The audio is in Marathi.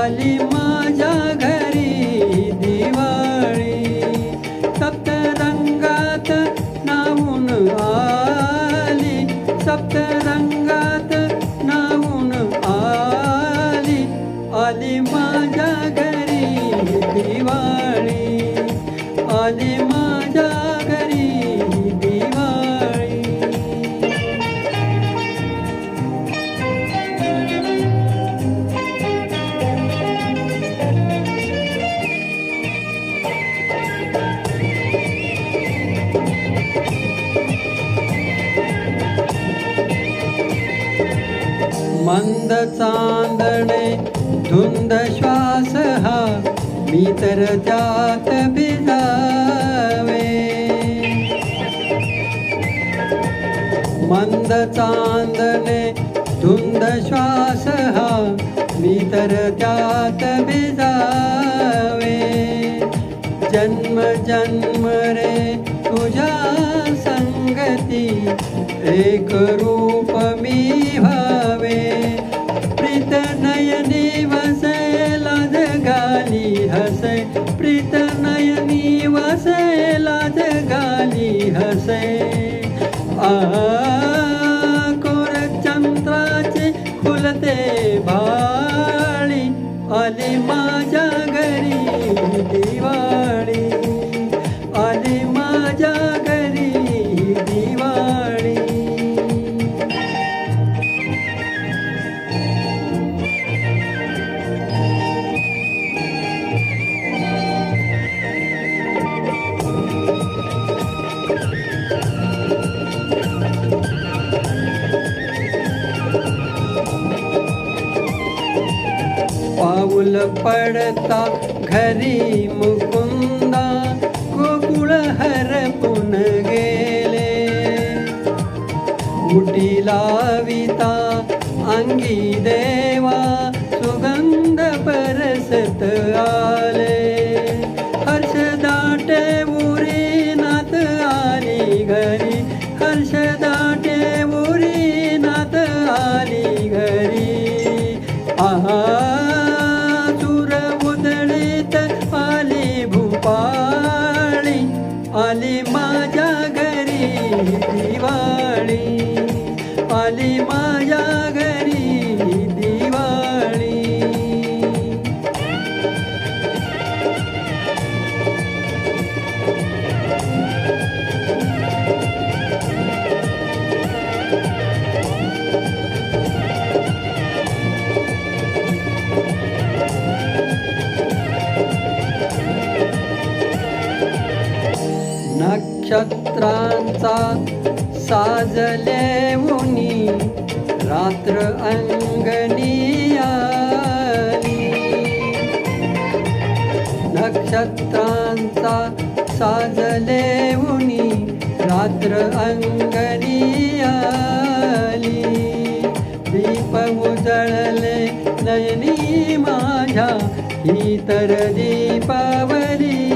आली माझ्या घरी दिवाळी, सप्तरंगात नाहून आली, सप्तरंगात नाहून आली, आली माझ्या घरी दिवाळी, आली माझ्या घरी दिवाळी. मंद चांदणे धुंद श्वास हा, मी तर त्यात भिजावे. मंद चांदणे धुंद श्वास हा, मी तर त्यात भिजावे. जन्म जन्म रे तुझ्या संगती, एक रूप मी व्हावे. प्रीत नयनी वसे लाज गाली हसे, प्रीत नयनी वसे लाज गाली हसे. कोर चंद्राची खुलते भाळी, आली माझ्या घरी दिवाळी, आली माझ्या घरी दिवाळी. पाऊल पडता घरी मुकुंदा, गोकुळ हरपून गेले. मुठी लाविता अंगी देवा, सुगंध परसत आले. हर्ष दाटे उरी नात आली घरी, हर्ष दाटे उरी नात आली घरी. आली भूपाळी, आली माझ्या घरी दिवाळी, आली माझ्या घरी दिवाळी. नक्षत्रांचा साजले उनी, रात्र अंगणी आली. नक्षत्रांचा साजले उनी, रात्र अंगणी आली. दीप उजळले नयनी माझ्या, ही तर दीपावली.